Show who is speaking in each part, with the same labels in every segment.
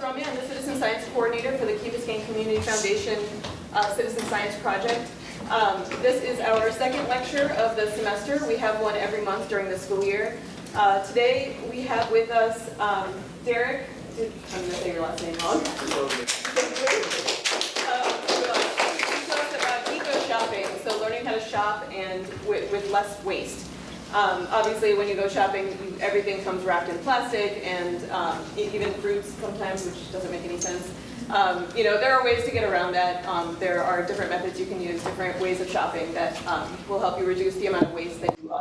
Speaker 1: Romeo. I'm the Citizen Science Coordinator for the Biscayne Community Foundation Citizen Science Project. This is our second lecture of the semester. We have one every month during the school year. Today we have with us Derek. I'm going to say your last name wrong. Tell us about eco-shopping, so learning how to shop and with less waste. Obviously, when you go shopping, everything comes wrapped in plastic, and even fruits sometimes, which doesn't make any sense. There are ways to get around that. There are different methods you can use, different ways of shopping that will help you reduce the amount of waste that you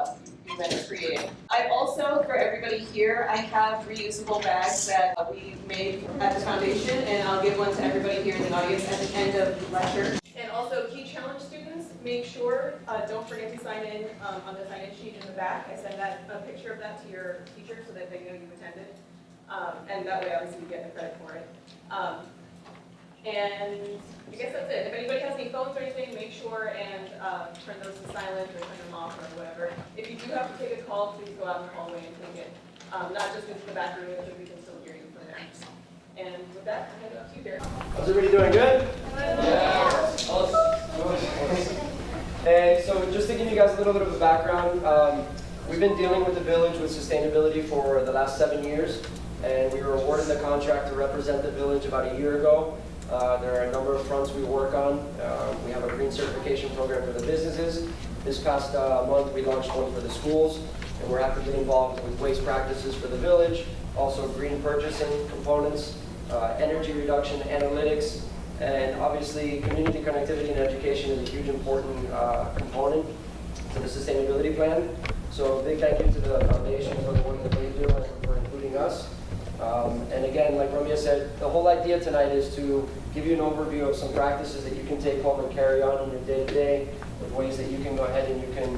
Speaker 1: end up creating. I also, for everybody here, I have reusable bags that we made at the foundation, and I'll give one to everybody here in the audience at the end of the lecture. And also, key challenge students, make sure, don't forget to sign in on the sign-in sheet in the back. I send a picture of that to your teacher so that they know you attended. And that way, obviously, you get the credit for it. And I guess that's it. If anybody has any phones or anything, make sure and turn those to silent or turn them off or whatever. If you do have to take a call, please go out in the hallway and take it. Not just into the back room, but we can still hear you from there. And with that, I'm going to go up to you, Derek.
Speaker 2: How's everybody doing? Good? Yeah. And so just to give you guys a little bit of a background, we've been dealing with the village with sustainability for the last 7 years, and we were awarded the contract to represent the village about a year ago. There are a number of fronts we work on. We have a green certification program for the businesses. This past month we launched one for the schools, and we're actively involved with waste practices for the village, also green purchasing components, energy reduction, analytics, and obviously community connectivity and education is a huge important component to the sustainability plan. So a big thank you to the foundation for the work that they do and for including us. And again, like Romeo said, the whole idea tonight is to give you an overview of some practices that you can take home and carry on in your day-to-day, with ways that you can go ahead and you can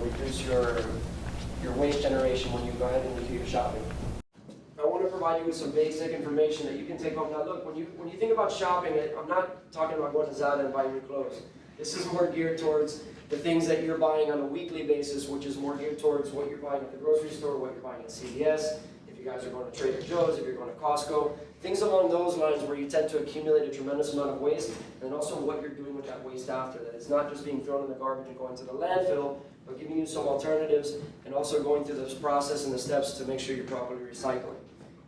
Speaker 2: reduce your waste generation when you go ahead and do your shopping. I want to provide you with some basic information that you can take home. Now look, when you think about shopping, I'm not talking about going to Zara and buying your clothes. This is more geared towards the things that you're buying on a weekly basis, which is more geared towards what you're buying at the grocery store, what you're buying at CVS, if you guys are going to Trader Joe's, if you're going to Costco, things along those lines where you tend to accumulate a tremendous amount of waste, and also what you're doing with that waste after. That it's not just being thrown in the garbage and going to the landfill, but giving you some alternatives, and also going through this process and the steps to make sure you're properly recycling.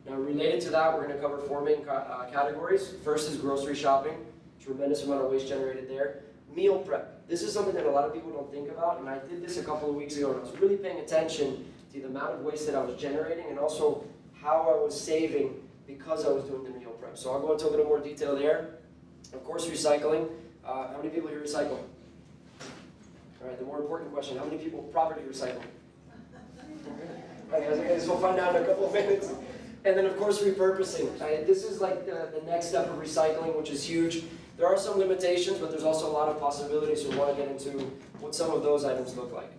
Speaker 2: Now, related to that, we're going to cover 4 main categories. First is grocery shopping, tremendous amount of waste generated there. Meal prep. This is something that a lot of people don't think about, and I did this a couple of weeks ago, and I was really paying attention to the amount of waste that I was generating, and also how I was saving because I was doing the meal prep. So I'll go into a little more detail there. Of course, recycling. How many people here recycle? All right, the more important question, how many people property recycle? All right, guys, we'll find out in a couple of minutes. And then, of course, repurposing. This is like the next step of recycling, which is huge. There are some limitations, but there's also a lot of possibilities, so we want to get into what some of those items look like.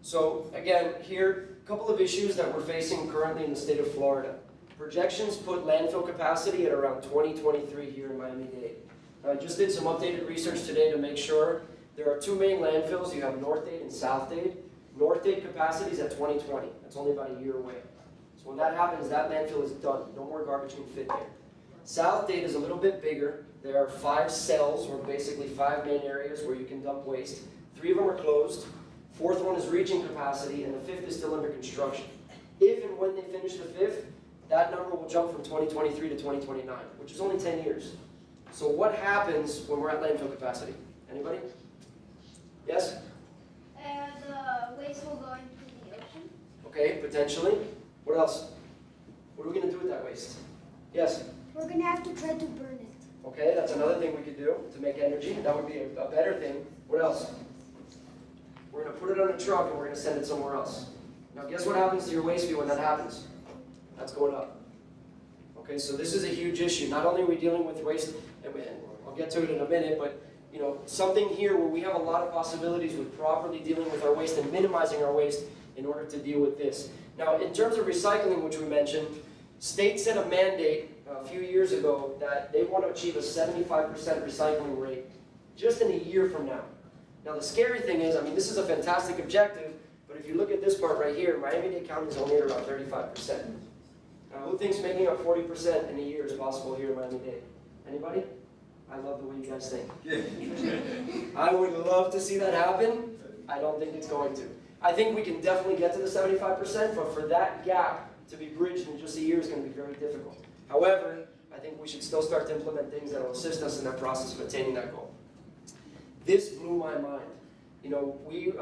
Speaker 2: So, again, here, a couple of issues that we're facing currently in the state of Florida. Projections put landfill capacity at around 2023 here in Miami-Dade. I just did some updated research today to make sure. There are 2 main landfills. You have North Dade and South Dade. North Dade capacity is at 2020. That's only about a year away. So when that happens, that landfill is done. No more garbage can fit there. South Dade is a little bit bigger. There are 5 cells, or basically 5 main areas where you can dump waste. 3 of them are closed. 4th one is reaching capacity, and the 5th is still under construction. If and when they finish the 5th, that number will jump from 2023 to 2029, which is only 10 years. So what happens when we're at landfill capacity? Anybody? Yes?
Speaker 3: The waste will go into the ocean.
Speaker 2: Okay, potentially. What else? What are we going to do with that waste? Yes?
Speaker 3: We're going to have to try to burn it.
Speaker 2: Okay, that's another thing we could do to make energy. That would be a better thing. What else? We're going to put it on a truck and we're going to send it somewhere else. Now guess what happens to your waste fee when that happens? That's going up. Okay, so this is a huge issue. Not only are we dealing with waste, and I'll get to it in a minute, but something here where we have a lot of possibilities with properly dealing with our waste and minimizing our waste in order to deal with this. Now, in terms of recycling, which we mentioned, states set a mandate a few years ago that they want to achieve a 75% recycling rate just in a year from now. Now, the scary thing is, this is a fantastic objective, but if you look at this part right here, Miami-Dade County is only at around 35%. Who thinks making up 40% in a year is possible here in Miami-Dade? Anybody? I love the way you guys think. I would love to see that happen. I don't think it's going to. I think we can definitely get to the 75%, but for that gap to be bridged in just a year is going to be very difficult. However, I think we should still start to implement things that will assist us in that process of attaining that goal. This blew my mind. You know, we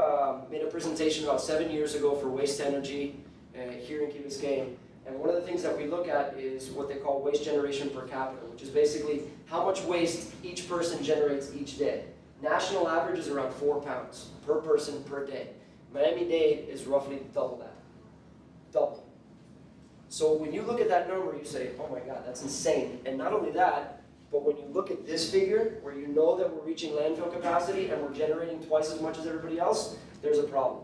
Speaker 2: made a presentation about 7 years ago for waste energy here in Biscayne. And one of the things that we look at is what they call waste generation per capita, which is basically how much waste each person generates each day. National average is around 4 pounds per person per day. Miami-Dade is roughly double that. Double. So when you look at that number, you say, oh my God, that's insane. And not only that, but when you look at this figure, where you know that we're reaching landfill capacity and we're generating twice as much as everybody else, there's a problem.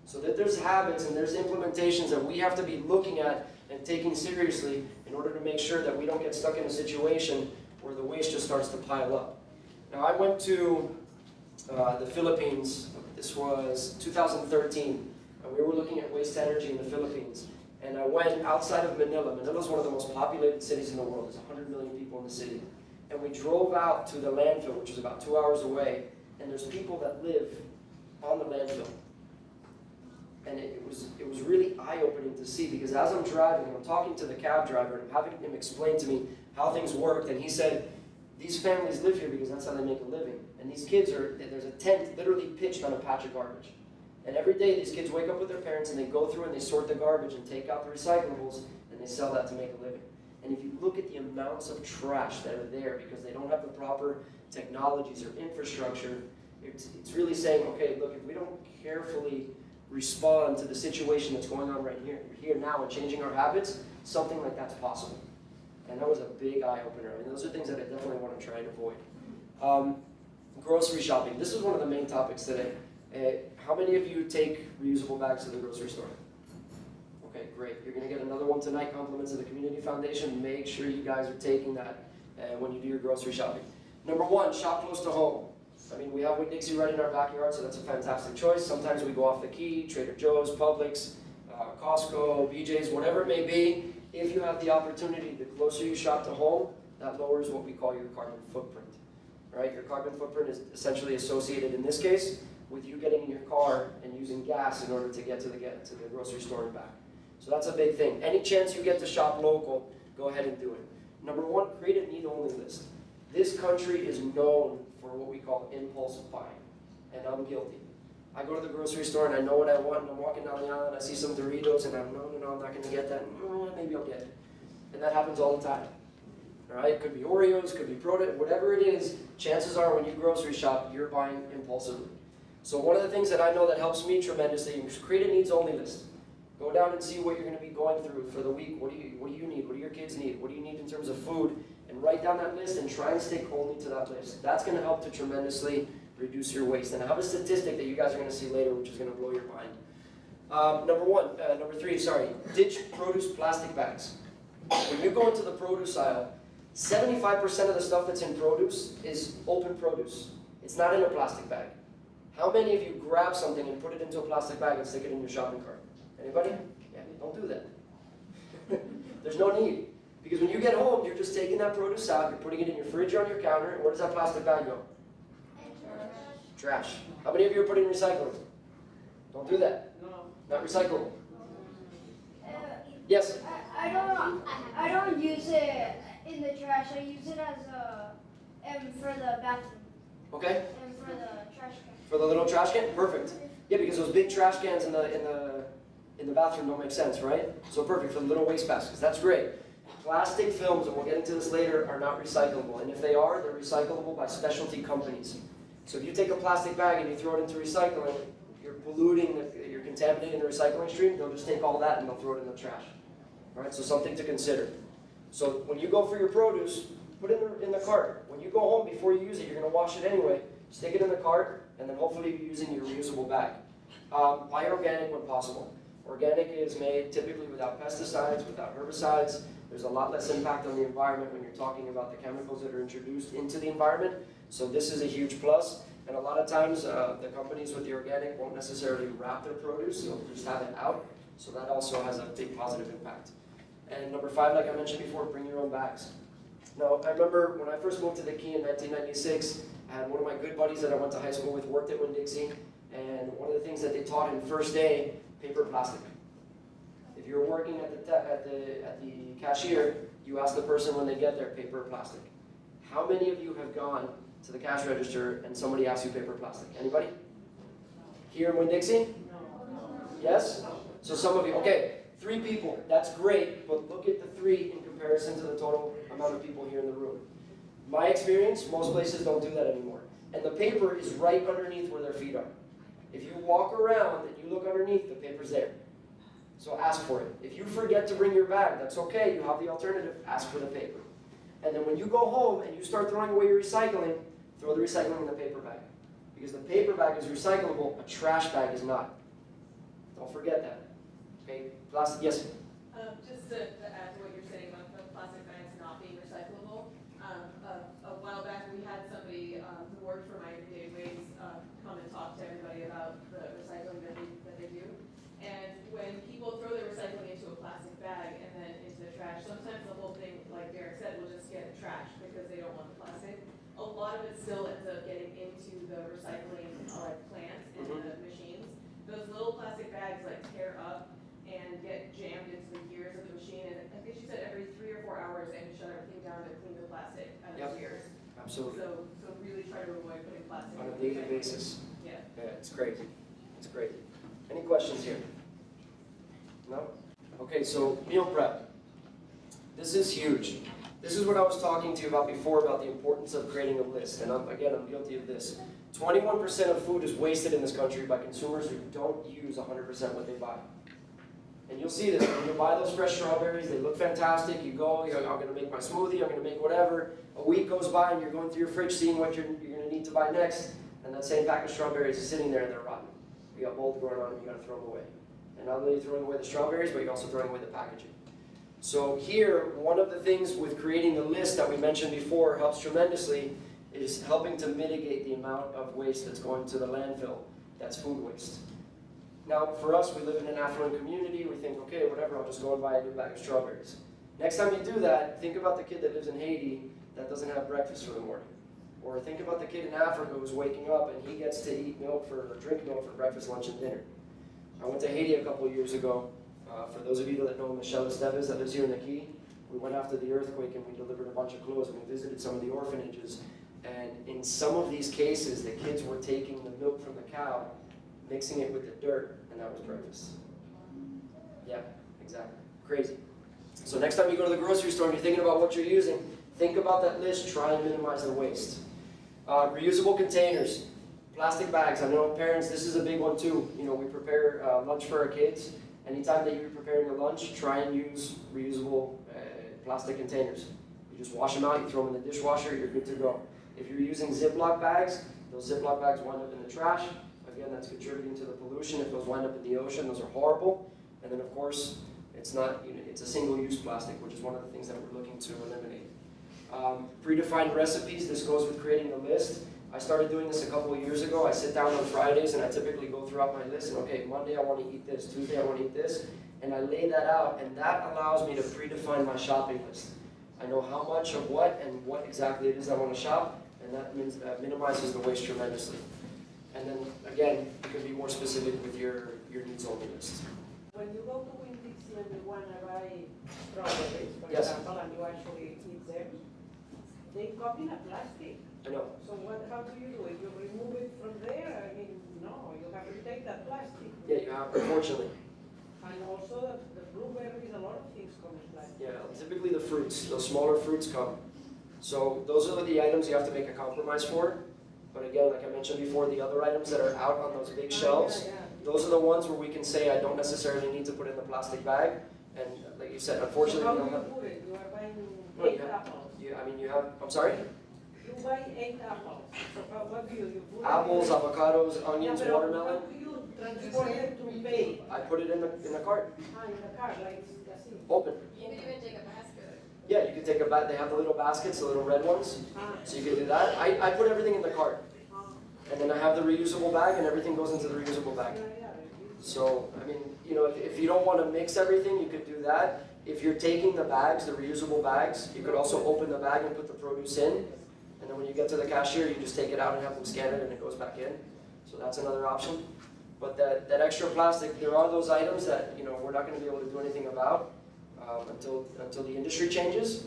Speaker 2: So that there's habits and there's implementations that we have to be looking at and taking seriously in order to make sure that we don't get stuck in a situation where the waste just starts to pile up. Now I went to the Philippines, this was 2013, and we were looking at waste energy in the Philippines. And I went outside of Manila. Manila is one of the most populated cities in the world. There's 100 million people in the city. And we drove out to the landfill, which is about 2 hours away, and there's people that live on the landfill. And it was really eye-opening to see, because as I'm driving, I'm talking to the cab driver, and I'm having him explain to me how things worked, and he said, these families live here because that's how they make a living. And these kids there's a tent literally pitched on a patch of garbage. And every day these kids wake up with their parents and they go through and they sort the garbage and take out the recyclables and they sell that to make a living. And if you look at the amounts of trash that are there because they don't have the proper technologies or infrastructure, it's really saying, okay, look, if we don't carefully respond to the situation that's going on right here now and changing our habits, something like that's possible. And that was a big eye-opener. I mean, those are things that I definitely want to try and avoid. Grocery shopping. This is one of the main topics today. How many of you take reusable bags to the grocery store? Okay, great. You're going to get another one tonight, compliments of the Community Foundation. Make sure you guys are taking that when you do your grocery shopping. Number one, shop close to home. I mean, we have Winn-Dixie right in our backyard, so that's a fantastic choice. Sometimes we go off the key, Trader Joe's, Publix, Costco, BJ's, whatever it may be. If you have the opportunity, the closer you shop to home, that lowers what we call your carbon footprint. Right? Your carbon footprint is essentially associated, in this case, with you getting in your car and using gas in order to get to the grocery store and back. So that's a big thing. Any chance you get to shop local, go ahead and do it. Number one, create a need-only list. This country is known for what we call impulse buying, and I'm guilty. I go to the grocery store and I know what I want, and I'm walking down the aisle and I see some Doritos and I'm, no, I'm not going to get that. Maybe I'll get it. And that happens all the time. All right? It could be Oreos, could be product, whatever it is, chances are when you grocery shop, you're buying impulsively. So one of the things that I know that helps me tremendously is create a needs-only list. Go down and see what you're going to be going through for the week. What do you need? What do your kids need? What do you need in terms of food? And write down that list and try and stick only to that list. That's going to help to tremendously reduce your waste. And I have a statistic that you guys are going to see later, which is going to blow your mind. Number three, ditch produce plastic bags. When you go into the produce aisle, 75% of the stuff that's in produce is open produce. It's not in a plastic bag. How many of you grab something and put it into a plastic bag and stick it in your shopping cart? Anybody? Yeah, don't do that. There's no need. Because when you get home, you're just taking that produce out, you're putting it in your fridge or on your counter, and where does that plastic bag go? Trash. How many of you are putting recycling? Don't do that.
Speaker 1: No.
Speaker 2: Not recyclable. Yes?
Speaker 3: I don't use it in the trash. I use it as for the bathroom.
Speaker 2: Okay.
Speaker 3: And for the trash can.
Speaker 2: For the little trash can? Perfect. Yeah, because those big trash cans in the bathroom don't make sense, right? So perfect for the little waste baskets. That's great. Plastic films, and we'll get into this later, are not recyclable. And if they are, they're recyclable by specialty companies. So if you take a plastic bag and you throw it into recycling, you're polluting, you're contaminating the recycling stream. They'll just take all that and they'll throw it in the trash. All right, so something to consider. So when you go for your produce, put it in the cart. When you go home, before you use it, you're going to wash it anyway. Stick it in the cart, and then hopefully you're using your reusable bag. Buy organic when possible. Organic is made typically without pesticides, without herbicides. There's a lot less impact on the environment when you're talking about the chemicals that are introduced into the environment. So this is a huge plus. And a lot of times, the companies with the organic won't necessarily wrap their produce. They'll just have it out. So that also has a big positive impact. And number 5, like I mentioned before, bring your own bags. Now, I remember when I first moved to the Key in 1996, I had one of my good buddies that I went to high school with worked at Winn-Dixie, and one of the things that they taught in first day, paper plastic. If you're working at the cashier, you ask the person when they get there, paper or plastic. How many of you have gone to the cash register and somebody asks you paper or plastic? Anybody? Here in Winn-Dixie? Yes? So some of you, okay, 3 people, that's great, but look at the 3 in comparison to the total amount of people here in the room. My experience, most places don't do that anymore. And the paper is right underneath where their feet are. If you walk around and you look underneath, the paper's there. So ask for it. If you forget to bring your bag, that's okay, you have the alternative, ask for the paper. And then when you go home and you start throwing away your recycling, throw the recycling in the paper bag. Because the paper bag is recyclable, a trash bag is not. Don't forget that. Okay, plastic, yes?
Speaker 1: Just to add to what you're saying about the plastic bags not being recyclable, a while back we had somebody who worked for my everyday waste come and talk to everybody about the recycling that they do. And when people throw their recycling into a plastic bag and then into the trash, sometimes the whole thing, like Derek said, will just get trashed because they don't want the plastic. A lot of it still ends up getting into the recycling plant in the machines. Those little plastic bags tear up and get jammed into the gears of the machine. And I think she said every 3 or 4 hours they have to shut everything down to clean the plastic out of the gears.
Speaker 2: Absolutely.
Speaker 1: So really try to avoid putting plastic
Speaker 2: On a daily basis.
Speaker 1: Yeah.
Speaker 2: Yeah, it's great. It's great. Any questions here? No? Okay, so meal prep. This is huge. This is what I was talking to you about before about the importance of creating a list. And I'm guilty of this. 21% of food is wasted in this country by consumers who don't use 100% what they buy. And you'll see this, when you buy those fresh strawberries, they look fantastic, you go, I'm going to make my smoothie, I'm going to make whatever. A week goes by and you're going through your fridge seeing what you're going to need to buy next, and that same pack of strawberries is sitting there and they're rotten. You got mold growing on them, you got to throw them away. And not only are you throwing away the strawberries, but you're also throwing away the packaging. So here, one of the things with creating the list that we mentioned before helps tremendously is helping to mitigate the amount of waste that's going to the landfill. That's food waste. Now, for us, we live in an affluent community. We think, okay, whatever, I'll just go and buy a new bag of strawberries. Next time you do that, think about the kid that lives in Haiti that doesn't have breakfast for the morning. Or think about the kid in Africa who's waking up and he gets to eat milk or drink milk for breakfast, lunch, and dinner. I went to Haiti a couple of years ago. For those of you that know Michelle Estevez that lives here in the Key, we went after the earthquake and we delivered a bunch of clothes and we visited some of the orphanages. And in some of these cases, the kids were taking the milk from the cow, mixing it with the dirt, and that was breakfast. Yeah, exactly. Crazy. So next time you go to the grocery store and you're thinking about what you're using, think about that list, try and minimize the waste. Reusable containers, plastic bags. I know parents, this is a big one too. You know, we prepare lunch for our kids. Anytime that you're preparing a lunch, try and use reusable plastic containers. You just wash them out, you throw them in the dishwasher, you're good to go. If you're using Ziploc bags, those Ziploc bags wind up in the trash. Again, that's contributing to the pollution. If those wind up in the ocean, those are horrible. And then, of course, it's not, it's a single-use plastic, which is one of the things that we're looking to eliminate. Predefined recipes, this goes with creating the list. I started doing this a couple of years ago. I sit down on Fridays and I typically go throughout my list and okay, Monday I want to eat this, Tuesday I want to eat this, and I lay that out, and that allows me to predefine my shopping list. I know how much of what and what exactly it is I want to shop, and that means, minimizes the waste tremendously. And then, again, you can be more specific with your needs-only list.
Speaker 4: When you go to Winn-Dixie and you want to buy strawberries, for
Speaker 2: Yes.
Speaker 4: example, and you actually eat them, they come in a plastic.
Speaker 2: I know.
Speaker 4: So how do you do it? You remove it from there? I mean, no, you have to take that plastic.
Speaker 2: Yeah, you have, unfortunately.
Speaker 4: And also the blueberries, a lot of things come in plastic.
Speaker 2: Yeah, typically the fruits, those smaller fruits come. So those are the items you have to make a compromise for. But again, like I mentioned before, the other items that are out on those big shelves, those are the ones where we can say I don't necessarily need to put in the plastic bag. And like you said, unfortunately,
Speaker 4: So
Speaker 2: we
Speaker 4: how
Speaker 2: don't
Speaker 4: do you
Speaker 2: have.
Speaker 4: put it? You are buying
Speaker 2: No,
Speaker 4: 8 apples.
Speaker 2: You have, I'm sorry?
Speaker 4: You buy 8 apples. So what do you put it?
Speaker 2: Apples, avocados, onions,
Speaker 4: Yeah, but
Speaker 2: watermelon.
Speaker 4: how do you transport it to pay?
Speaker 2: I put it in the cart,
Speaker 4: In the car, like así.
Speaker 2: open.
Speaker 1: You can even take a basket.
Speaker 2: Yeah, you can take a bag. They have the little baskets, the little red ones. So you can do that. I put everything in the cart. And then I have the reusable bag, and everything goes into the reusable bag. So, I mean, you know, if you don't want to mix everything, you could do that. If you're taking the bags, the reusable bags, you could also open the bag and put the produce in, and then when you get to the cashier, you just take it out and have them scan it and it goes back in. So that's another option. But that extra plastic, there are those items that we're not going to be able to do anything about until the industry changes.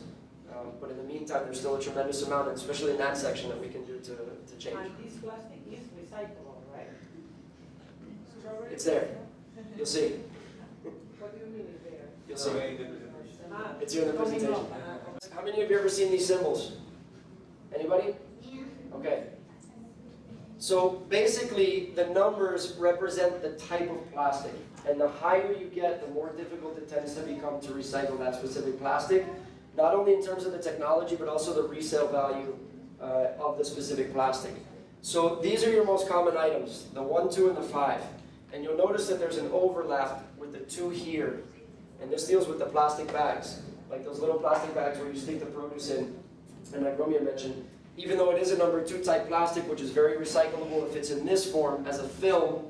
Speaker 2: But in the meantime, there's still a tremendous amount, and especially in that section, that we can do to change.
Speaker 4: And this plastic is recyclable, right? Strawberry?
Speaker 2: It's there. You'll see.
Speaker 4: What do you mean it's there?
Speaker 2: You'll see.
Speaker 4: Ah,
Speaker 2: It's here in the
Speaker 4: coming
Speaker 2: presentation.
Speaker 4: up.
Speaker 2: How many of you have ever seen these symbols? Anybody? Okay. So basically, the numbers represent the type of plastic. And the higher you get, the more difficult it tends to become to recycle that specific plastic. Not only in terms of the technology, but also the resale value of the specific plastic. So these are your most common items, the 1, 2, and the 5. And you'll notice that there's an overlap with the 2 here. And this deals with the plastic bags, like those little plastic bags where you stick the produce in. And like Romeo mentioned, even though it is a number 2 type plastic, which is very recyclable, if it's in this form as a film,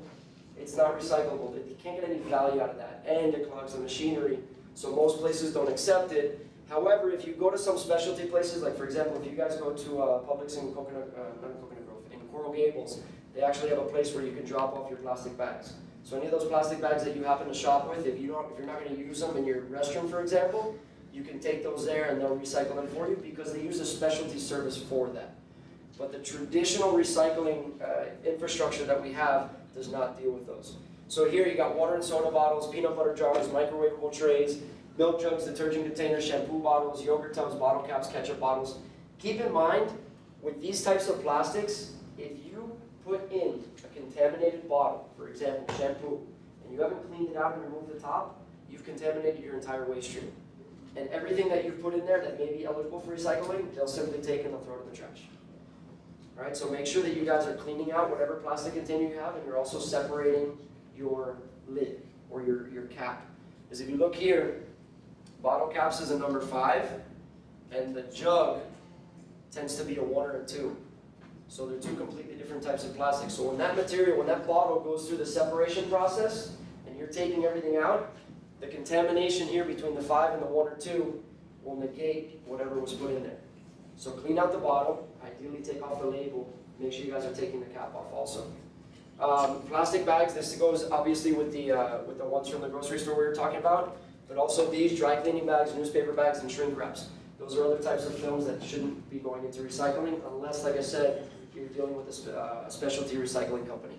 Speaker 2: it's not recyclable. You can't get any value out of that. And it clogs the machinery, so most places don't accept it. However, if you go to some specialty places, like for example, if you guys go to Publix in not Coconut Grove, in Coral Gables, they actually have a place where you can drop off your plastic bags. So any of those plastic bags that you happen to shop with, if you're not going to use them in your restroom, for example, you can take those there and they'll recycle them for you because they use a specialty service for that. But the traditional recycling infrastructure that we have does not deal with those. So here you got water and soda bottles, peanut butter jars, microwavable trays, milk jugs, detergent containers, shampoo bottles, yogurt tubs, bottle caps, ketchup bottles. Keep in mind, with these types of plastics, if you put in a contaminated bottle, for example, shampoo, and you haven't cleaned it out and removed the top, you've contaminated your entire waste stream. And everything that you've put in there that may be eligible for recycling, they'll simply take and they'll throw it in the trash. All right, so make sure that you guys are cleaning out whatever plastic container you have, and you're also separating your lid or your cap. Because if you look here, bottle caps is a number 5, and the jug tends to be a 1 or a 2. So they're 2 completely different types of plastic. So when that material, when that bottle goes through the separation process, and you're taking everything out, the contamination here between the 5 and the 1 or 2 will negate whatever was put in there. So clean out the bottle, ideally take off the label, make sure you guys are taking the cap off also. Plastic bags, this goes obviously with the ones from the grocery store we were talking about, but also these dry cleaning bags, newspaper bags, and shrink wraps. Those are other types of films that shouldn't be going into recycling unless, like I said, you're dealing with a specialty recycling company.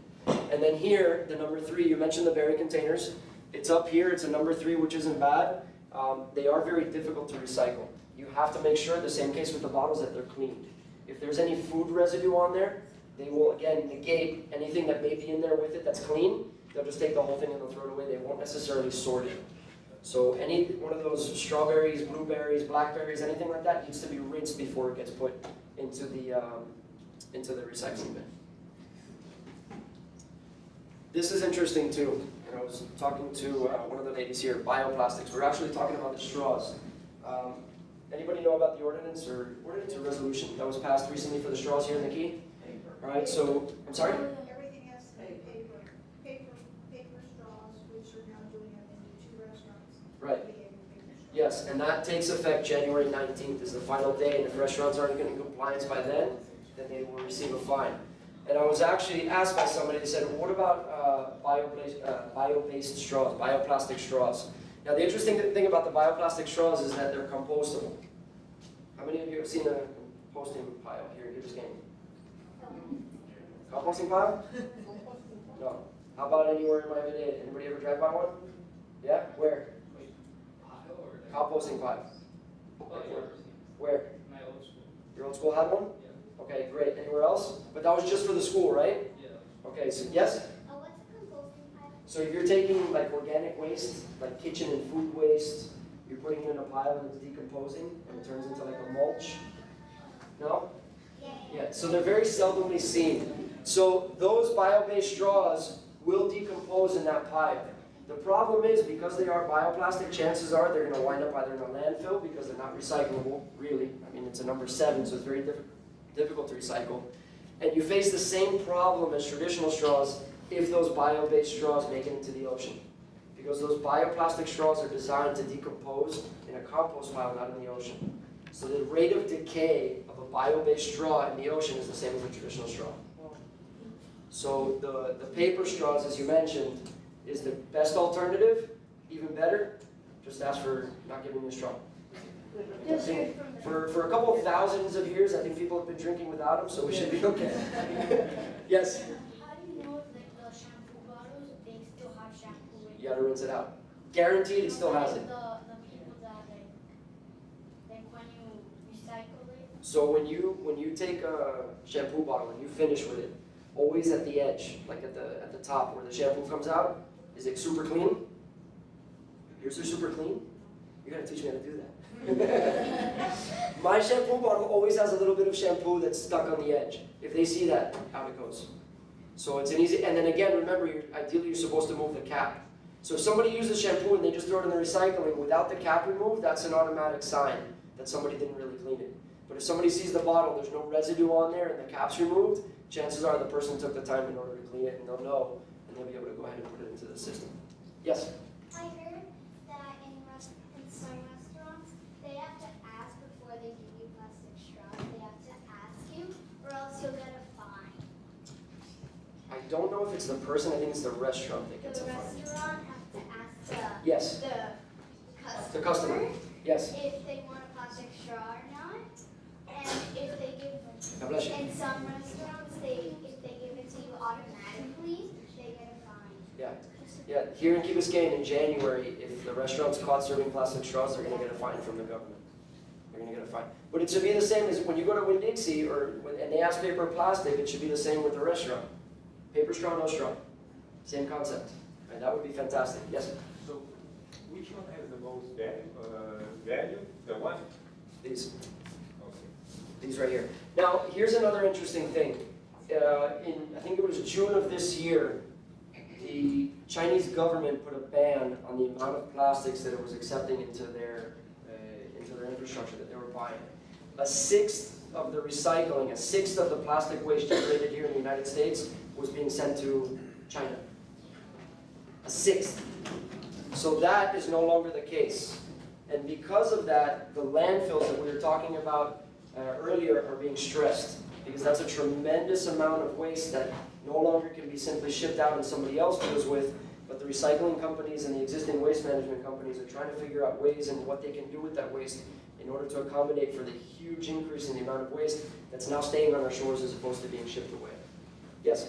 Speaker 2: And then here, the number 3, you mentioned the berry containers. It's up here, it's a number 3, which isn't bad. They are very difficult to recycle. You have to make sure, the same case with the bottles, that they're cleaned. If there's any food residue on there, they will, again, negate anything that may be in there with it that's clean. They'll just take the whole thing and they'll throw it away. They won't necessarily sort it. So any one of those strawberries, blueberries, blackberries, anything like that needs to be rinsed before it gets put into the recycling bin. This is interesting too. And I was talking to one of the ladies here, bioplastics. We're actually talking about the straws. Anybody know about the ordinance or resolution that was passed recently for the straws here in the Key? All right, so, I'm sorry?
Speaker 5: Everything has to be paper straws, which are now doing it in 2 restaurants.
Speaker 2: Right.
Speaker 5: Paper straws.
Speaker 2: Yes, and that takes effect January 19th is the final day, and if restaurants aren't in compliance by then they will receive a fine. And I was actually asked by somebody, they said, well, what about bio-based straws, bioplastic straws? Now the interesting thing about the bioplastic straws is that they're compostable. How many of you have seen a composting pile here in Biscayne? Composting pile? No. How about anywhere in Miami-Dade? Anybody ever drive by one? Yeah? Where? Composting pile. Where?
Speaker 6: My old school.
Speaker 2: Your old school had one?
Speaker 6: Yeah.
Speaker 2: Okay, great. Anywhere else? But that was just for the school, right?
Speaker 6: Yeah.
Speaker 2: Okay, so yes?
Speaker 3: What's a composting pile?
Speaker 2: So if you're taking like organic waste, like kitchen and food waste, you're putting it in a pile and it's decomposing and it turns into like a mulch? No? Yeah, so they're very seldomly seen. So those bio-based straws will decompose in that pile. The problem is, because they are bioplastic, chances are they're going to wind up either in a landfill because they're not recyclable, really. I mean, it's a number 7, so it's very difficult to recycle. And you face the same problem as traditional straws if those bio-based straws make it into the ocean. because those bioplastic straws are designed to decompose in a compost pile, not in the ocean. So the rate of decay of a bio-based straw in the ocean is the same as a traditional straw. So the paper straws, as you mentioned, is the best alternative. Even better, just ask for not giving you a straw. I think for a couple of thousands of years, I think people have been drinking without them, so we should be okay. Yes?
Speaker 3: How do you know if like the shampoo bottles, they still have shampoo in
Speaker 2: You gotta rinse it out. Guaranteed it still has it.
Speaker 3: The people that like when you recycle it.
Speaker 2: So when you take a shampoo bottle and you finish with it, always at the edge, like at the top where the shampoo comes out, is it super clean? Yours are super clean? You gotta teach me how to do that. My shampoo bottle always has a little bit of shampoo that's stuck on the edge. If they see that, out it goes. So it's an easy, and then again, remember, ideally you're supposed to move the cap. So if somebody uses shampoo and they just throw it in the recycling without the cap removed, that's an automatic sign that somebody didn't really clean it. But if somebody sees the bottle, there's no residue on there, and the cap's removed, chances are the person took the time in order to clean it, and they'll know, and they'll be able to go ahead and put it into the system. Yes?
Speaker 3: I heard that in some restaurants, they have to ask before they give you plastic straws. They have to ask you, or else you'll get a fine.
Speaker 2: I don't know if it's the person, I think it's the restaurant that gets
Speaker 3: The
Speaker 2: a fine.
Speaker 3: restaurant has to ask
Speaker 2: Yes,
Speaker 3: the
Speaker 2: the customer. Yes.
Speaker 3: if they want a plastic straw or not. And if they give,
Speaker 2: God bless you.
Speaker 3: in some restaurants, if they give it to you automatically, they get a fine.
Speaker 2: Yeah. Yeah, here in Biscayne in January, if the restaurant's caught serving plastic straws, they're going to get a fine from the government. They're going to get a fine. But it should be the same as when you go to Winn-Dixie and they ask paper or plastic, it should be the same with the restaurant. Paper straw, no straw. Same concept. Right, that would be fantastic. Yes?
Speaker 6: So, which one has the most value? The one?
Speaker 2: These.
Speaker 6: Okay.
Speaker 2: These right here. Now, here's another interesting thing. In, I think it was June of this year, the Chinese government put a ban on the amount of plastics that it was accepting into their infrastructure that they were buying. A sixth of the recycling, a sixth of the plastic waste generated here in the United States was being sent to China. A sixth. So that is no longer the case. And because of that, the landfills that we were talking about earlier are being stressed, because that's a tremendous amount of waste that no longer can be simply shipped out and somebody else deals with, but the recycling companies and the existing waste management companies are trying to figure out ways and what they can do with that waste in order to accommodate for the huge increase in the amount of waste that's now staying on our shores as opposed to being shipped away. Yes?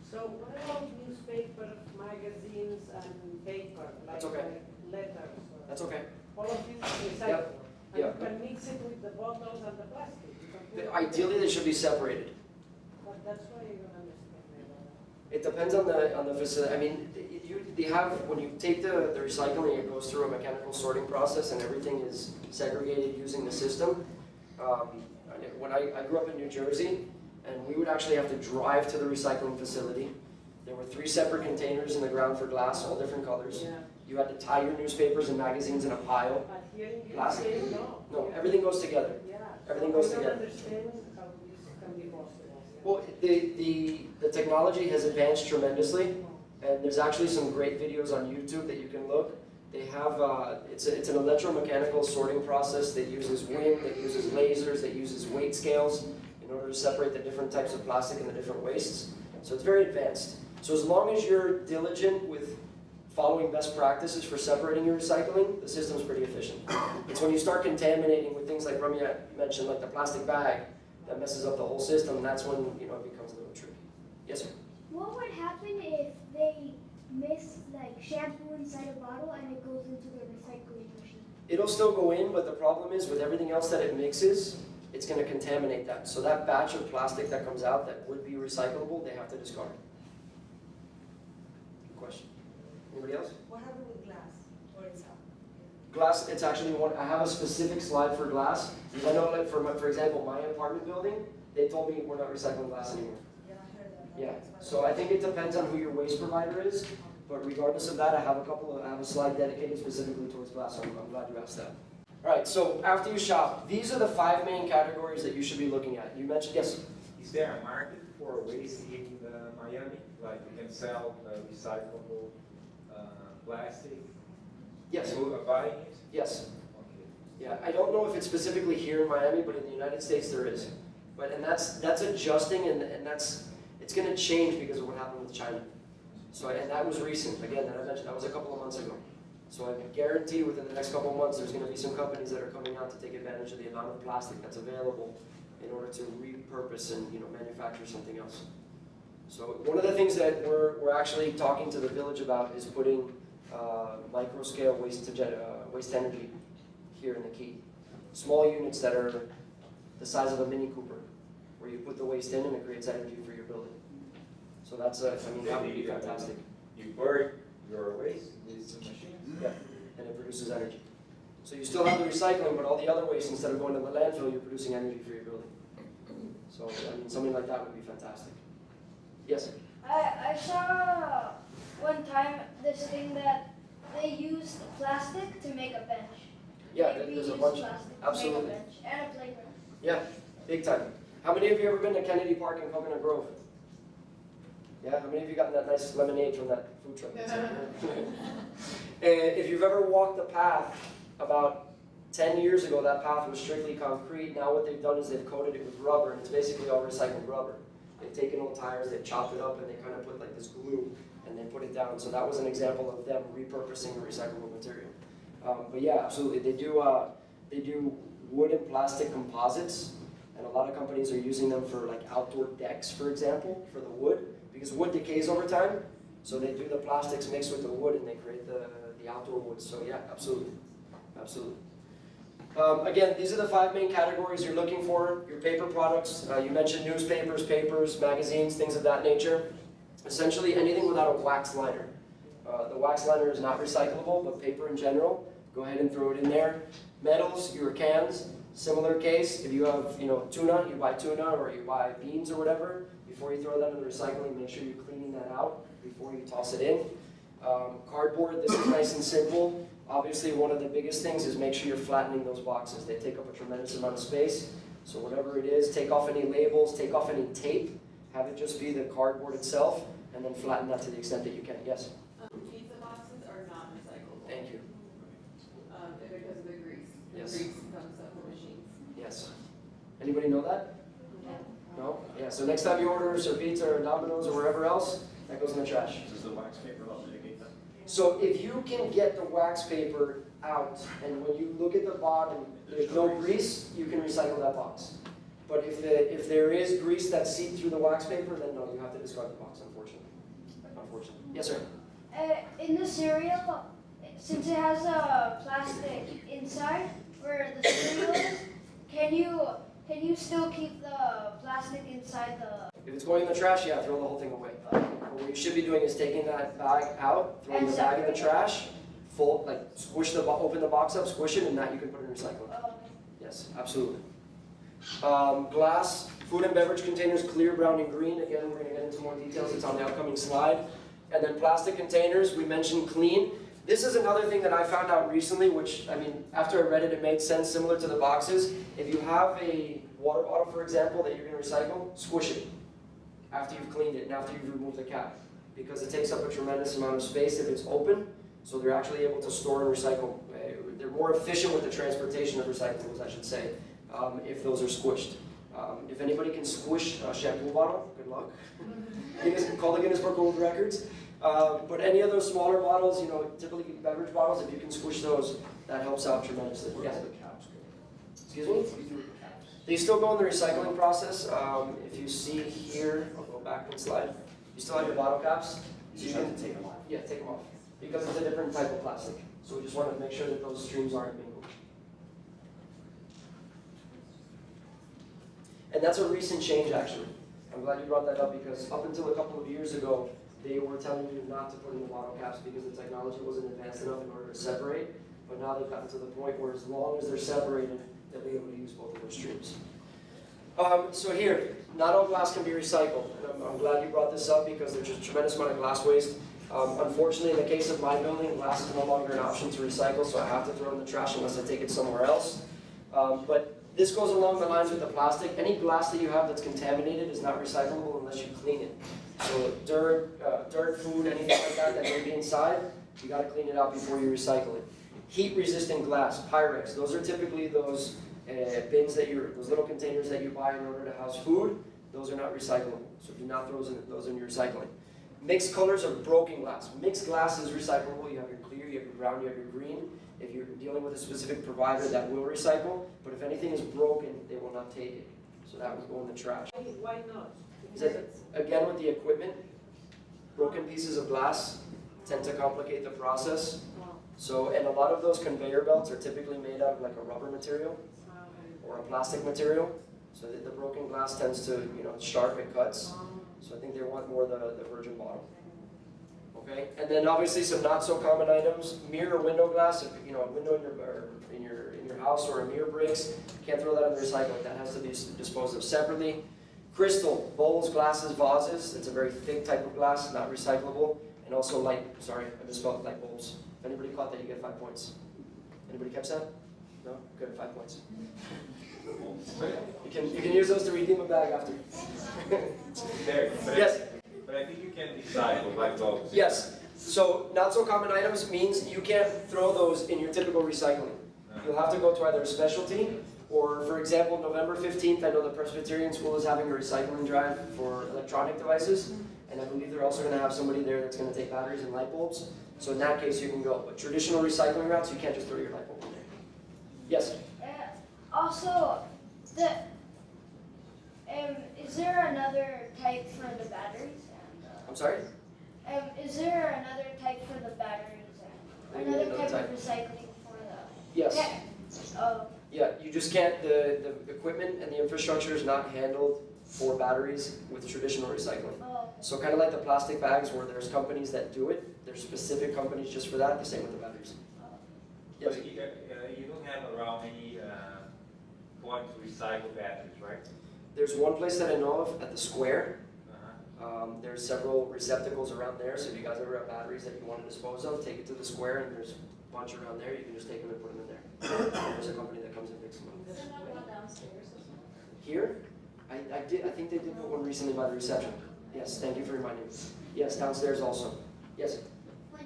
Speaker 4: So what about newspaper, magazines, and paper, like
Speaker 2: That's okay.
Speaker 4: letters? Or
Speaker 2: That's okay.
Speaker 4: all of these recyclable.
Speaker 2: Yep.
Speaker 4: And
Speaker 2: Yep.
Speaker 4: you can mix it with the bottles and the plastic. You can put
Speaker 2: Ideally, they should be separated.
Speaker 4: But that's why you don't understand
Speaker 2: It depends on the facility. I mean, they have, when you take the recycling, it goes through a mechanical sorting process and everything is segregated using the system. When I grew up in New Jersey, and we would actually have to drive to the recycling facility. There were 3 separate containers in the ground for glass, all different colors.
Speaker 4: Yeah.
Speaker 2: You had to tie your newspapers and magazines in a pile.
Speaker 4: But here in
Speaker 2: Plastic.
Speaker 4: USA, no.
Speaker 2: No, everything goes together.
Speaker 4: Yeah.
Speaker 2: Everything
Speaker 4: So
Speaker 2: goes
Speaker 4: I
Speaker 2: together.
Speaker 4: don't understand how this can be possible.
Speaker 2: Well, the technology has advanced tremendously, and there's actually some great videos on YouTube that you can look. They have, it's an electromechanical sorting process that uses wind, that uses lasers, that uses weight scales in order to separate the different types of plastic and the different wastes. So it's very advanced. So as long as you're diligent with following best practices for separating your recycling, the system's pretty efficient. It's when you start contaminating with things like Ramya mentioned, like the plastic bag, that messes up the whole system, and that's when it becomes a little tricky. Yes, sir?
Speaker 3: What would happen if they mix like shampoo inside a bottle and it goes into the recycling machine?
Speaker 2: It'll still go in, but the problem is with everything else that it mixes, it's going to contaminate that. So that batch of plastic that comes out that would be recyclable, they have to discard. Good question. Anybody else?
Speaker 5: What happened with glass, or it's out?
Speaker 2: Glass, it's actually one, I have a specific slide for glass. Because I know, like, for example, my apartment building, they told me we're not recycling glass anymore.
Speaker 5: Yeah, I heard that.
Speaker 2: Yeah, so I think it depends on who your waste provider is, but regardless of that, I have a slide dedicated specifically towards glass, so I'm glad you asked that. All right, so after you shop, these are the 5 main categories that you should be looking at. You mentioned, yes?
Speaker 6: Is there a market for waste in Miami? Like you can sell recyclable plastic?
Speaker 2: Yes,
Speaker 6: You are buying it?
Speaker 2: yes.
Speaker 6: Okay.
Speaker 2: Yeah, I don't know if it's specifically here in Miami, but in the United States there is. And that's adjusting, and it's going to change because of what happened with China. So, and that was recent. Again, that I mentioned, that was a couple of months ago. So I guarantee within the next couple of months, there's going to be some companies that are coming out to take advantage of the amount of plastic that's available in order to repurpose and manufacture something else. So one of the things that we're actually talking to the village about is putting micro scale waste energy here in the Key. Small units that are the size of a Mini Cooper, where you put the waste in and it creates energy for your building. So that's, that would be fantastic.
Speaker 6: You burn your waste with these machines?
Speaker 2: Yeah, and it produces energy. So you still have the recycling, but all the other waste, instead of going to the landfill, you're producing energy for your building. So, something like that would be fantastic. Yes?
Speaker 7: I saw one time this thing that they used plastic to make a bench.
Speaker 2: Yeah,
Speaker 7: They
Speaker 2: there's a
Speaker 7: reused
Speaker 2: bunch.
Speaker 7: plastic to
Speaker 2: Absolutely.
Speaker 7: make a bench and a playground.
Speaker 2: Yeah, big time. How many of you ever been to Kennedy Park in Coconut Grove? Yeah, how many of you gotten that nice lemonade from that food truck? And if you've ever walked the path, about 10 years ago, that path was strictly concrete. Now what they've done is they've coated it with rubber, and it's basically all recycled rubber. They've taken old tires, they've chopped it up, and they kind of put like this glue, and they put it down. So that was an example of them repurposing a recyclable material. But yeah, absolutely. They do wood and plastic composites, and a lot of companies are using them for like outdoor decks, for example, for the wood, because wood decays over time. So they do the plastics mixed with the wood, and they create the outdoor wood. So yeah, absolutely, absolutely. Again, these are the 5 main categories you're looking for. Your paper products, you mentioned newspapers, papers, magazines, things of that nature. Essentially anything without a wax liner. The wax liner is not recyclable, but paper in general, go ahead and throw it in there. Metals, your cans, similar case. If you have tuna, you buy tuna, or you buy beans or whatever, before you throw that in the recycling, make sure you're cleaning that out before you toss it in. Cardboard, this is nice and simple. Obviously, one of the biggest things is make sure you're flattening those boxes. They take up a tremendous amount of space. So whatever it is, take off any labels, take off any tape, have it just be the cardboard itself, and then flatten that to the extent that you can. Yes?
Speaker 1: Pizza boxes are not recyclable.
Speaker 2: Thank you.
Speaker 1: Because of the grease. The
Speaker 2: Yes.
Speaker 1: grease comes up the machines.
Speaker 2: Yes. Anybody know that? No? Yeah, so next time you order a pizza or Domino's or wherever else, that goes in the trash.
Speaker 8: Does the wax paper help mitigate that?
Speaker 2: So if you can get the wax paper out, and when you look at the bottom, there's no grease, you can recycle that box. But if there is grease that seeped through the wax paper, then no, you have to discard the box, unfortunately. Unfortunately. Yes, sir?
Speaker 7: In the cereal, since it has a plastic inside where the cereal is, can you still keep the plastic inside the?
Speaker 2: If it's going in the trash, yeah, throw the whole thing away. But what you should be doing is taking that bag out, throwing the bag in the trash, squish open the box up, squish it, and that you can put in recycling. Yes, absolutely. Glass, food and beverage containers, clear, brown, and green. Again, we're going to get into more details. It's on the upcoming slide. And then plastic containers, we mentioned clean. This is another thing that I found out recently, which, I mean, after I read it, it made sense, similar to the boxes. If you have a water bottle, for example, that you're going to recycle, squish it after you've cleaned it and after you've removed the cap, because it takes up a tremendous amount of space if it's open, so they're actually able to store and recycle. They're more efficient with the transportation of recyclables, I should say, if those are squished. If anybody can squish a shampoo bottle, good luck. Call the Guinness Book of World Records. But any of those smaller bottles, typically beverage bottles, if you can squish those, that helps out tremendously.
Speaker 8: Where
Speaker 2: Yes.
Speaker 8: do the caps go?
Speaker 2: Excuse
Speaker 8: What
Speaker 2: me?
Speaker 8: do you do with the caps?
Speaker 2: They still go in the recycling process. If you see here, I'll go back one slide. You still have your bottle caps.
Speaker 8: You just have to take them off.
Speaker 2: Yeah, take them off. Because it's a different type of plastic. So we just want to make sure that those streams aren't mingled. And that's a recent change, actually. I'm glad you brought that up, because up until a couple of years ago, they were telling you not to put in the bottle caps because the technology wasn't advanced enough in order to separate. But now they've gotten to the point where as long as they're separated, they'll be able to use both of those streams. So here, not all glass can be recycled. And I'm glad you brought this up, because there's a tremendous amount of glass waste. Unfortunately, in the case of my building, glass is no longer an option to recycle, so I have to throw it in the trash unless I take it somewhere else. But this goes along the lines with the plastic. Any glass that you have that's contaminated is not recyclable unless you clean it. So dirt, food, anything like that that may be inside, You got to clean it out before you recycle it. Heat-resistant glass, Pyrex. Those are typically those bins those little containers that you buy in order to house food. Those are not recyclable, so do not throw those in your recycling. Mixed colors of broken glass. Mixed glass is recyclable. You have your clear, you have your brown, you have your green. If you're dealing with a specific provider, that will recycle. But if anything is broken, they will not take it. So that would go in the trash.
Speaker 4: Why not?
Speaker 2: Is that, again, with the equipment, broken pieces of glass tend to complicate the process. So, and a lot of those conveyor belts are typically made out of like a rubber material or a plastic material. So the broken glass tends to, sharp, it cuts. So I think they want more the virgin bottle. Okay, and then obviously some not so common items: mirror, window glass. If a window in your house or a mirror breaks, you can't throw that in the recycling. That has to be disposed of separately. Crystal, bowls, glasses, vases. It's a very thick type of glass, not recyclable. And also light bulbs. If anybody caught that, you get 5 points. Anybody catch that? No? Good, 5 points. You can use those to redeem a bag after. Yes?
Speaker 6: But I think you can recycle light bulbs.
Speaker 2: Yes. So not so common items means you can't throw those in your typical recycling. You'll have to go to either a specialty or, for example, November 15th, I know the Presbyterian School is having a recycling drive for electronic devices. And I believe they're also going to have somebody there that's going to take batteries and light bulbs. So in that case, you can go. But traditional recycling routes, you can't just throw your light bulb in there. Yes?
Speaker 7: Also, is there another type for the batteries?
Speaker 2: I'm sorry?
Speaker 7: Is there another type for the batteries?
Speaker 2: What do you mean
Speaker 7: Another
Speaker 2: another
Speaker 7: type
Speaker 2: type?
Speaker 7: of recycling for the...
Speaker 2: Yes.
Speaker 7: Oh,
Speaker 2: Yeah, you just can't, the equipment and the infrastructure is not handled for batteries with traditional recycling.
Speaker 7: oh.
Speaker 2: So kind of like the plastic bags where there's companies that do it, there's specific companies just for that, the same with the batteries. Yes?
Speaker 6: But you don't have around any point to recycle batteries, right?
Speaker 2: There's one place that I know of at the square.
Speaker 6: Uh-huh.
Speaker 2: There's several receptacles around there, so if you guys ever have batteries that you want to dispose of, take it to the square and there's a bunch around there, you can just take them and put them in there. There's a company that comes and picks them up. Here? I think they did put one recently by the reception. Yes, thank you for reminding me. Yes, downstairs also. Yes?
Speaker 3: At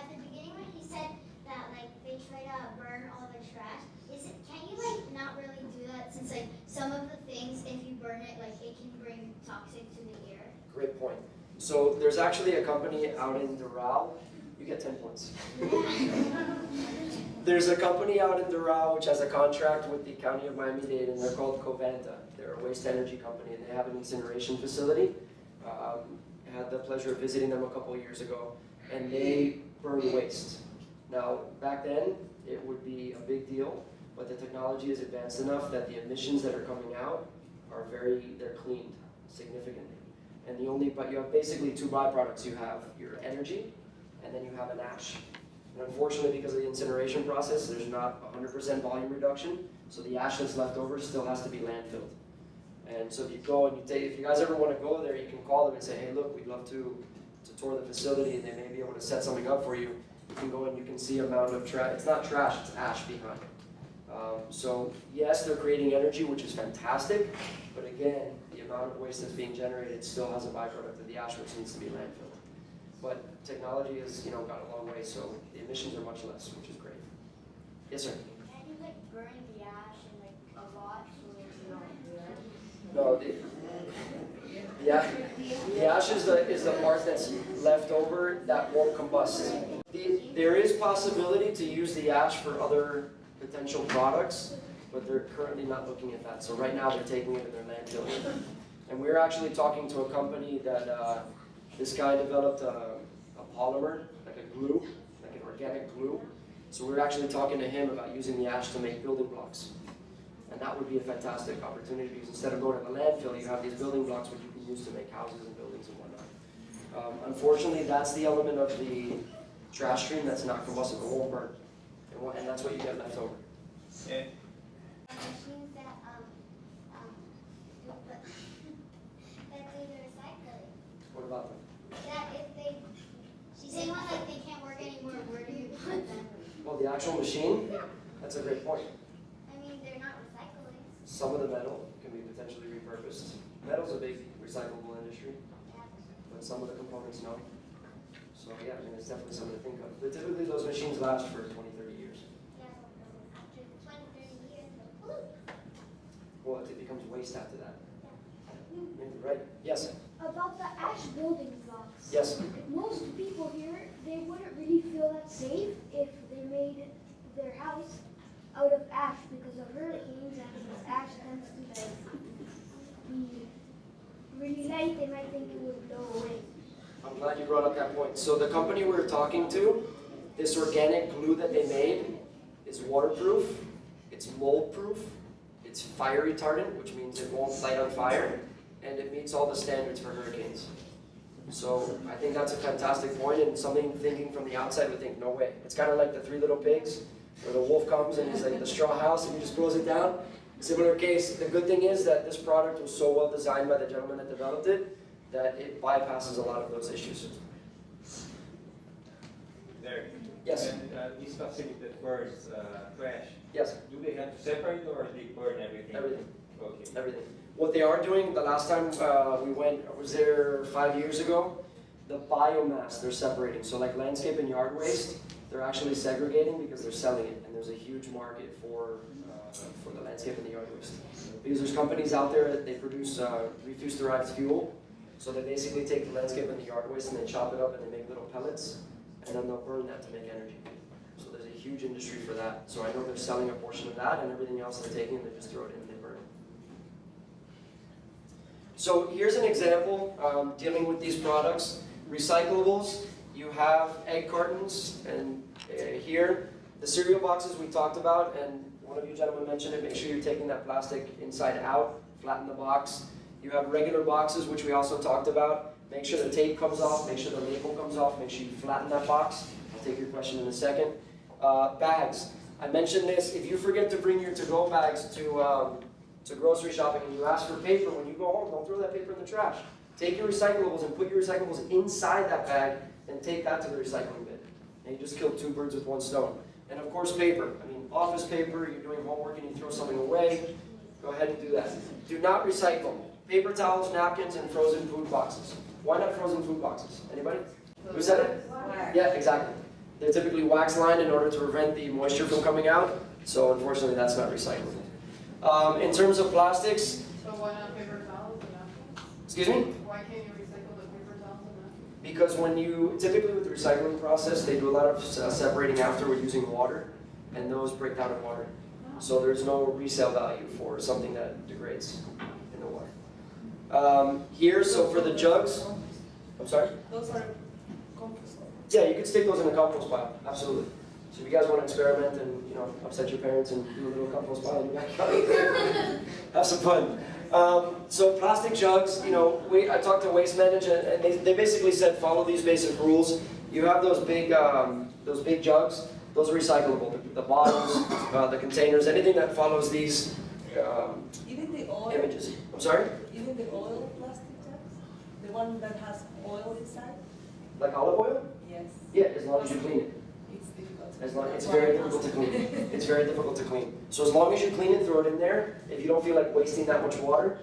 Speaker 3: the beginning when he said that they try to burn all the trash, can you not really do that since some of the things, if you burn it, it can bring toxic to the air?
Speaker 2: Great point. So there's actually a company out in Doral. You get 10 points. There's a company out in Doral which has a contract with the County of Miami-Dade, and they're called Covanta. They're a waste energy company, and they have an incineration facility. I had the pleasure of visiting them a couple of years ago, and they burn waste. Now, back then, it would be a big deal, but the technology is advanced enough that the emissions that are coming out are they're cleaned significantly. And but you have basically two byproducts. You have your energy, and then you have an ash. And unfortunately, because of the incineration process, there's not 100% volume reduction, so the ash that's left over still has to be landfilled. And so if you go and if you guys ever want to go there, you can call them and say, hey, look, we'd love to tour the facility, and they may be able to set something up for you. You can go and you can see amount of trash. It's not trash, it's ash behind. So yes, they're creating energy, which is fantastic, but again, the amount of waste that's being generated still has a byproduct of the ash, which needs to be landfilled. But technology has, got a long way, so the emissions are much less, which is great. Yes, sir?
Speaker 3: Can you burn the ash a lot so it's not good?
Speaker 2: No, the ash is the part that's left over that won't combust. There is possibility to use the ash for other potential products, but they're currently not looking at that. So right now they're taking it in their landfill. And we're actually talking to a company that this guy developed a polymer, like a glue, like an organic glue. So we're actually talking to him about using the ash to make building blocks. And that would be a fantastic opportunity because instead of going to the landfill, you have these building blocks which you can use to make houses and buildings and whatnot. Unfortunately, that's the element of the trash stream that's not combustible, it won't burn. And that's what you get left over.
Speaker 6: And
Speaker 3: Machines that do the recycling.
Speaker 2: What about them?
Speaker 3: That if she's saying they can't work anymore, where do you put them?
Speaker 2: Well, the actual machine, that's a great point.
Speaker 3: I mean, they're not recycling.
Speaker 2: Some of the metal can be potentially repurposed. Metal's a big recyclable industry, but some of the components no. So yeah, I mean, it's definitely something to think of. But typically those machines last for 20, 30 years.
Speaker 3: Yeah, after 20, 30 years, they'll pollute.
Speaker 2: Well, it becomes waste after that.
Speaker 3: Yeah.
Speaker 2: Right? Yes?
Speaker 7: About the ash building blocks.
Speaker 2: Yes?
Speaker 7: Most people here, they wouldn't really feel that safe if they made their house out of ash because of hurricanes, and since ash tends to like be really light, they might think it would blow away.
Speaker 2: I'm glad you brought up that point. So the company we were talking to, this organic glue that they made is waterproof, it's mold proof, it's fire retardant, which means it won't light on fire, and it meets all the standards for hurricanes. So I think that's a fantastic point, and something thinking from the outside would think, no way. It's kind of like the Three Little Pigs, where the wolf comes and he's like the straw house and he just throws it down. Similar case, the good thing is that this product was so well designed by the gentleman that developed it, that it bypasses a lot of those issues.
Speaker 6: There.
Speaker 2: Yes?
Speaker 6: And these facilities that burns trash,
Speaker 2: Yes,
Speaker 6: do they have to separate or they burn everything?
Speaker 2: everything,
Speaker 6: Okay.
Speaker 2: everything. What they are doing, the last time we went, I was there 5 years ago, the biomass they're separating. So like landscape and yard waste, they're actually segregating because they're selling it, and there's a huge market for the landscape and the yard waste. Because there's companies out there that they produce refuse-derived fuel, so they basically take the landscape and the yard waste and they chop it up and they make little pellets, and then they'll burn that to make energy. So there's a huge industry for that. So I know they're selling a portion of that, and everything else they're taking, they just throw it in and they burn it. So here's an example dealing with these products. Recyclables, you have egg cartons, and here, the cereal boxes we talked about, and one of you gentlemen mentioned it, make sure you're taking that plastic inside out, flatten the box. You have regular boxes, which we also talked about. Make sure the tape comes off, make sure the label comes off, make sure you flatten that box. I'll take your question in a second. Bags, I mentioned this, if you forget to bring your to-go bags to grocery shopping and you ask for paper, when you go home, don't throw that paper in the trash. Take your recyclables and put your recyclables inside that bag and take that to the recycling bin. And you just killed 2 birds with 1 stone. And of course paper. I mean, office paper, you're doing homework and you throw something away, go ahead and do that. Do not recycle paper towels, napkins, and frozen food boxes. Why not frozen food boxes? Anybody? Who said it? Yeah, exactly. They're typically wax lined in order to prevent the moisture from coming out, so unfortunately that's not recyclable. In terms of plastics,
Speaker 9: So why not paper towels and napkins?
Speaker 2: excuse me?
Speaker 9: Why can't you recycle the paper towels and napkins?
Speaker 2: Because when you, typically with the recycling process, they do a lot of separating afterward using water, and those break down in water. So there's no resale value for something that degrades in the water. Here, so for the jugs, I'm sorry?
Speaker 4: Those are compost.
Speaker 2: Yeah, you could stick those in a compost pile, absolutely. So if you guys want to experiment and, upset your parents and do a little compost pile in your backyard, have some fun. So plastic jugs, I talked to Waste Management, and they basically said follow these basic rules. You have those big jugs, those are recyclable. The bottles, the containers, anything that follows these
Speaker 4: Even the oil,
Speaker 2: images. I'm sorry?
Speaker 4: even the oil plastic jugs, the one that has oil inside?
Speaker 2: Like olive oil?
Speaker 4: Yes.
Speaker 2: Yeah, as long as you clean it.
Speaker 4: It's difficult.
Speaker 2: It's very difficult to clean. It's very difficult to clean. So as long as you clean it, throw it in there. If you don't feel like wasting that much water,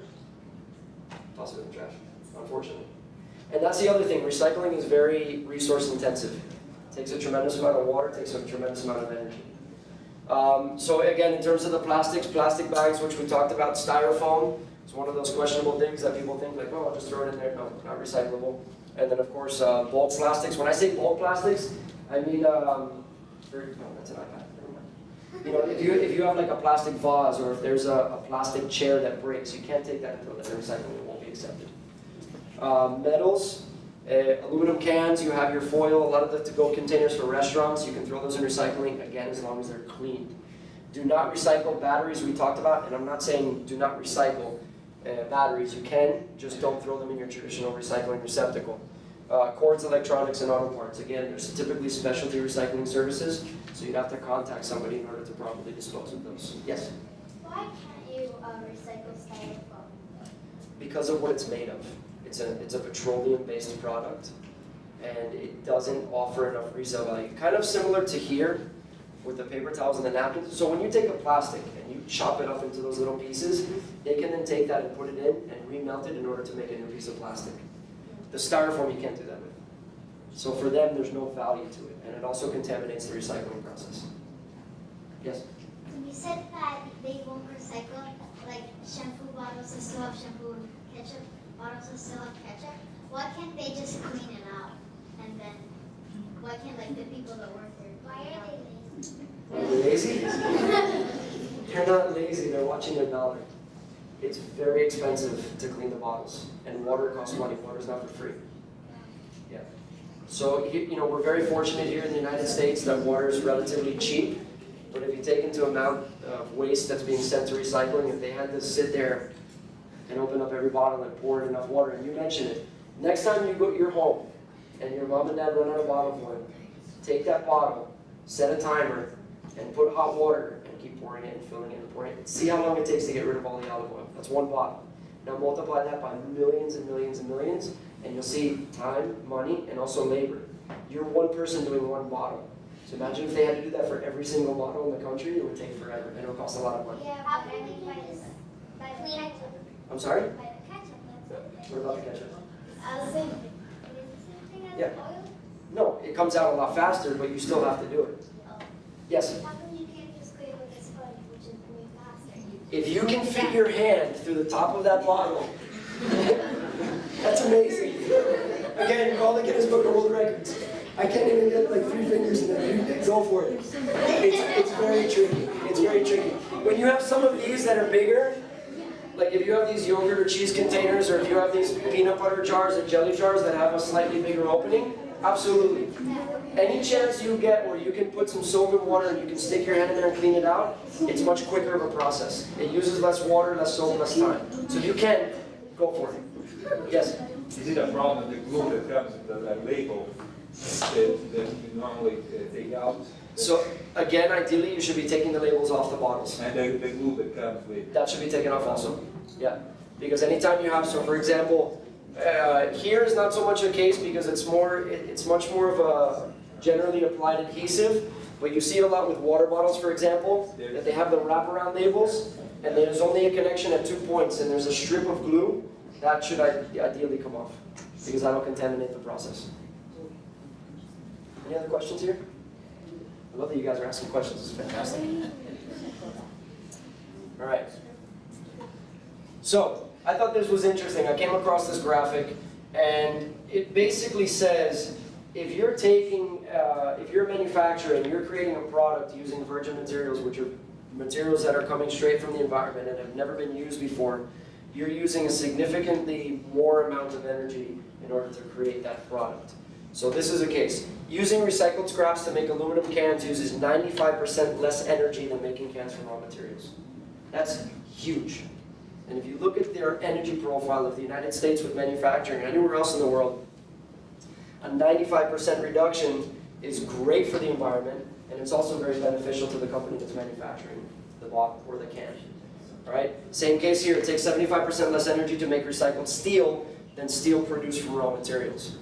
Speaker 2: toss it in the trash, unfortunately. And that's the other thing. Recycling is very resource intensive. It takes a tremendous amount of water, takes a tremendous amount of energy. So again, in terms of the plastics, plastic bags, which we talked about, styrofoam, it's one of those questionable things that people think like, oh, I'll just throw it in there. No, not recyclable. And then of course, bulk plastics. When I say bulk plastics, I mean, no, that's an iPad, never mind. If you have like a plastic vase, or if there's a plastic chair that breaks, you can't take that and throw that in recycling, it won't be accepted. Metals, aluminum cans, you have your foil, a lot of the to-go containers for restaurants, you can throw those in recycling, again, as long as they're cleaned. Do not recycle batteries, we talked about, and I'm not saying do not recycle batteries, you can, just don't throw them in your traditional recycling receptacle. Cords, electronics, and auto parts. Again, there's typically specialty recycling services, so you'd have to contact somebody in order to properly dispose of those. Yes?
Speaker 3: Why can't you recycle styrofoam?
Speaker 2: Because of what it's made of. It's a petroleum-based product, and it doesn't offer enough resale value. Kind of similar to here with the paper towels and the napkins. So when you take a plastic and you chop it up into those little pieces, they can then take that and put it in and remelt it in order to make a new piece of plastic. The styrofoam you can't do that with. So for them, there's no value to it, and it also contaminates the recycling process. Yes?
Speaker 3: You said that they won't recycle, like shampoo bottles that still have shampoo, ketchup bottles that still have ketchup. Why can't they just clean it out? And then, why can't like the people that work there? Why are they lazy?
Speaker 2: Are they lazy? They're not lazy, they're watching their dollar. It's very expensive to clean the bottles, and water costs money. Water's not for free. Yeah. So, you know, we're very fortunate here in the United States that water is relatively cheap. But if you take into amount of waste that's being sent to recycling, if they had to sit there and open up every bottle and pour in enough water, and you mentioned it, next time you go to your home and your mom and dad run out of bottle oil, take that bottle, set a timer, and put hot water and keep pouring it and filling it and pouring it. See how long it takes to get rid of all the olive oil. That's one bottle. Now multiply that by millions and millions and millions, and you'll see time, money, and also labor. You're one person doing one bottle. So imagine if they had to do that for every single bottle in the country, it would take forever, and it would cost a lot of money.
Speaker 3: Yeah, but I mean by the ketchup.
Speaker 2: I'm sorry?
Speaker 3: By the ketchup.
Speaker 2: What about the ketchup?
Speaker 3: I was saying, it is the same thing as
Speaker 2: Yeah.
Speaker 3: oil?
Speaker 2: No, it comes out a lot faster, but you still have to do it.
Speaker 3: Oh.
Speaker 2: Yes?
Speaker 3: How come you can't just clean with a sponge, which is way faster?
Speaker 2: If you can fit your hand through the top of that bottle, that's amazing. Again, call the Guinness Book of World Records. I can't even get like 3 fingers in there. Go for it. It's very tricky. It's very tricky. When you have some of these that are bigger, like if you have these yogurt or cheese containers, or if you have these peanut butter jars and jelly jars that have a slightly bigger opening, absolutely. Any chance you get where you can put some soap and water and you can stick your hand in there and clean it out, it's much quicker of a process. It uses less water, less soap, less time. So if you can, go for it. Yes?
Speaker 6: Is it a problem the glue that comes with the label that you normally take out?
Speaker 2: So again, ideally you should be taking the labels off the bottles.
Speaker 6: And the glue that comes with?
Speaker 2: That should be taken off also. Yeah. Because anytime you have, so for example, here is not so much a case because it's much more of a generally applied adhesive, but you see it a lot with water bottles, for example, that they have the wraparound labels, and there's only a connection at 2 points, and there's a strip of glue. That should ideally come off, because that'll contaminate the process. Any other questions here? I love that you guys are asking questions. It's fantastic. All right. So, I thought this was interesting. I came across this graphic, and it basically says, if you're a manufacturer and you're creating a product using virgin materials, which are materials that are coming straight from the environment and have never been used before, you're using a significantly more amount of energy in order to create that product. So this is a case. Using recycled scraps to make aluminum cans uses 95% less energy than making cans from raw materials. That's huge. And if you look at their energy profile of the United States with manufacturing, anywhere else in the world, a 95% reduction is great for the environment, and it's also very beneficial to the company that's manufacturing the bottle or the can. All right? Same case here. It takes 75% less energy to make recycled steel than steel produced from raw materials.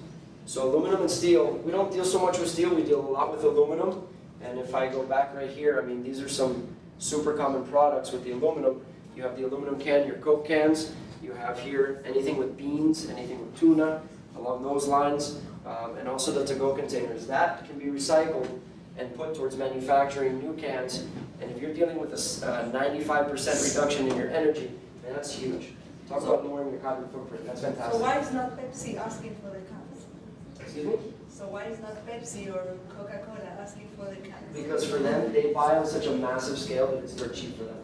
Speaker 2: So aluminum and steel, we don't deal so much with steel, we deal a lot with aluminum. And if I go back right here, I mean, these are some super common products with the aluminum. You have the aluminum can, your Coke cans. You have here anything with beans, anything with tuna, along those lines. And also the to-go containers. That can be recycled and put towards manufacturing new cans. And if you're dealing with a 95% reduction in your energy, man, that's huge. Talk about lowering your carbon footprint. That's fantastic.
Speaker 5: So why is not Pepsi asking for the cans?
Speaker 2: Excuse me?
Speaker 5: So why is not Pepsi or Coca-Cola asking for the cans?
Speaker 2: Because for them, they buy on such a massive scale that it's dirt cheap for them.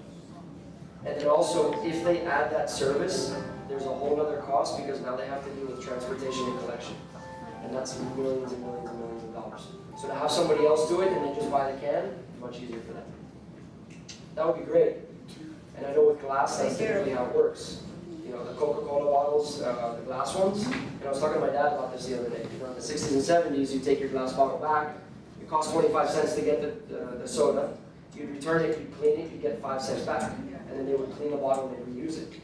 Speaker 2: And then also, if they add that service, there's a whole other cost because now they have to deal with transportation and collection. And that's millions and millions and millions of dollars. So to have somebody else do it and then just buy the can, much easier for them. That would be great. And I know with glass, that's typically how it works. You know, the Coca-Cola bottles, the glass ones, and I was talking to my dad about this the other day. You know, in the 60s and 70s, you take your glass bottle back, it costs 25 cents to get the soda. You'd return it, you'd clean it, you'd get 5 cents back. And then they would clean the bottle and they'd reuse it.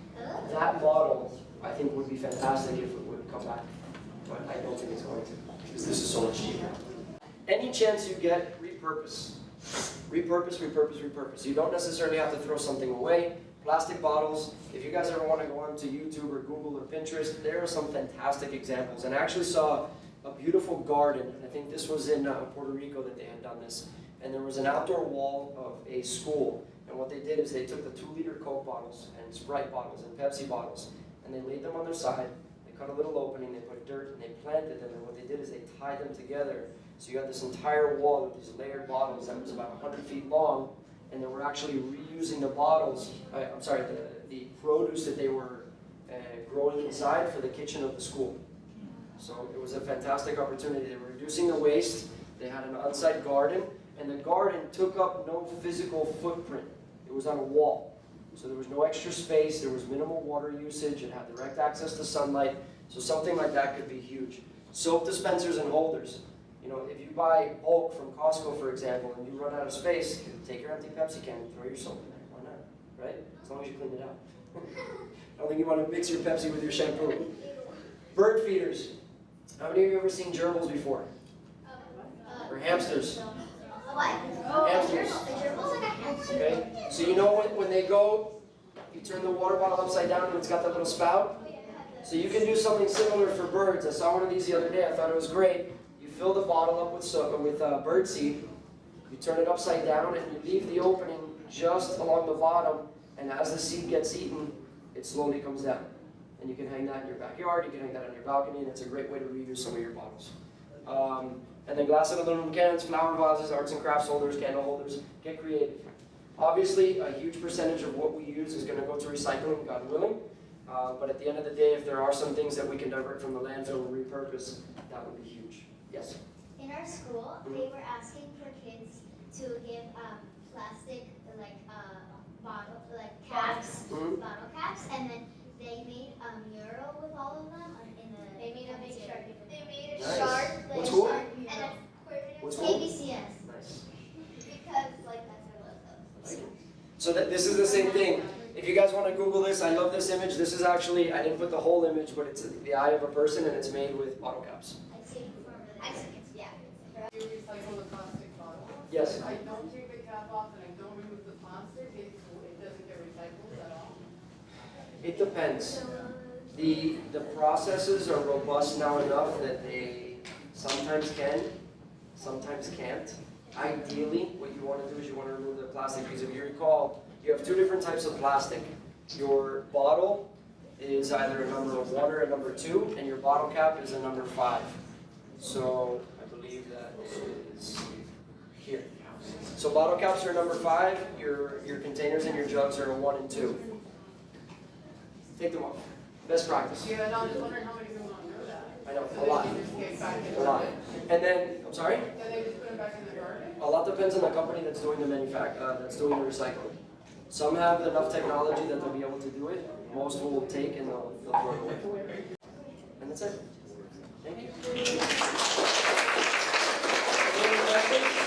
Speaker 2: That model, I think, would be fantastic if it would come back. But I don't think it's going to, because this is so much cheaper. Any chance you get, repurpose. Repurpose, repurpose, repurpose. You don't necessarily have to throw something away. Plastic bottles, if you guys ever want to go onto YouTube or Google or Pinterest, there are some fantastic examples. And I actually saw a beautiful garden. And I think this was in Puerto Rico that they had done this. And there was an outdoor wall of a school. And what they did is they took the 2-liter Coke bottles and Sprite bottles and Pepsi bottles, and they laid them on their side. They cut a little opening, they put dirt, and they planted them. And what they did is they tied them together. So you had this entire wall with these layered bottles that was about 100 feet long, and they were actually reusing the bottles, the produce that they were growing inside for the kitchen of the school. So it was a fantastic opportunity. They were reducing the waste. They had an on-site garden, and the garden took up no physical footprint. It was on a wall. So there was no extra space, there was minimal water usage, it had direct access to sunlight, so something like that could be huge. Soap dispensers and holders. You know, if you buy bulk from Costco, for example, and you run out of space, take your empty Pepsi can and throw your soap in there. Why not? Right? As long as you clean it out. I don't think you want to mix your Pepsi with your shampoo. Bird feeders. How many of you have ever seen gerbils before? Or hamsters?
Speaker 3: What?
Speaker 2: Hamsters.
Speaker 3: Gerbils like a hamster.
Speaker 2: Okay? So you know when they go, you turn the water bottle upside down and it's got that little spout? So you can do something similar for birds. I saw one of these the other day. I thought it was great. You fill the bottle up with bird seed. You turn it upside down and you leave the opening just along the bottom. And as the seed gets eaten, it slowly comes down. And you can hang that in your backyard. You can hang that on your balcony. And it's a great way to reuse some of your bottles. And then glass and aluminum cans, flower vases, arts and crafts holders, candle holders. Get creative. Obviously, a huge percentage of what we use is going to go to recycling, God willing. But at the end of the day, if there are some things that we can divert from the landfill and repurpose, that would be huge. Yes?
Speaker 3: In our school, they were asking for kids to give plastic, caps, bottle caps, and then they made a mural with all of them in the.
Speaker 7: They made a big shark.
Speaker 3: They made a
Speaker 2: Nice.
Speaker 3: shark,
Speaker 2: What school?
Speaker 3: and a
Speaker 2: What school?
Speaker 3: ABCS,
Speaker 2: Nice.
Speaker 3: because that's what I love those.
Speaker 2: So this is the same thing. If you guys want to Google this, I love this image. This is actually, I didn't put the whole image, but it's the eye of a person and it's made with bottle caps.
Speaker 3: Yeah.
Speaker 9: You recycle the plastic bottles?
Speaker 2: Yes.
Speaker 9: If I don't take the cap off and I don't remove the plastic, it doesn't get recycled at all?
Speaker 2: It depends. The processes are robust now enough that they sometimes can, sometimes can't. Ideally, what you want to do is you want to remove the plastic, because if you recall, you have two different types of plastic. Your bottle is either a number 1 or a number 2, and your bottle cap is a number 5. So I believe that is here. So bottle caps are number 5, your containers and your jugs are a 1 and 2. Take them off. Best practice.
Speaker 9: Yeah, no, I'm just wondering how many people don't know that.
Speaker 2: I know,
Speaker 9: So
Speaker 2: a lot.
Speaker 9: they just get back in
Speaker 2: A lot. And then, I'm sorry?
Speaker 9: Then they just put them back in the garden?
Speaker 2: A lot depends on the company that's doing the that's doing the recycling. Some have enough technology that they'll be able to do it. Most will take and they'll throw it away. And that's it. Thank you. Any questions?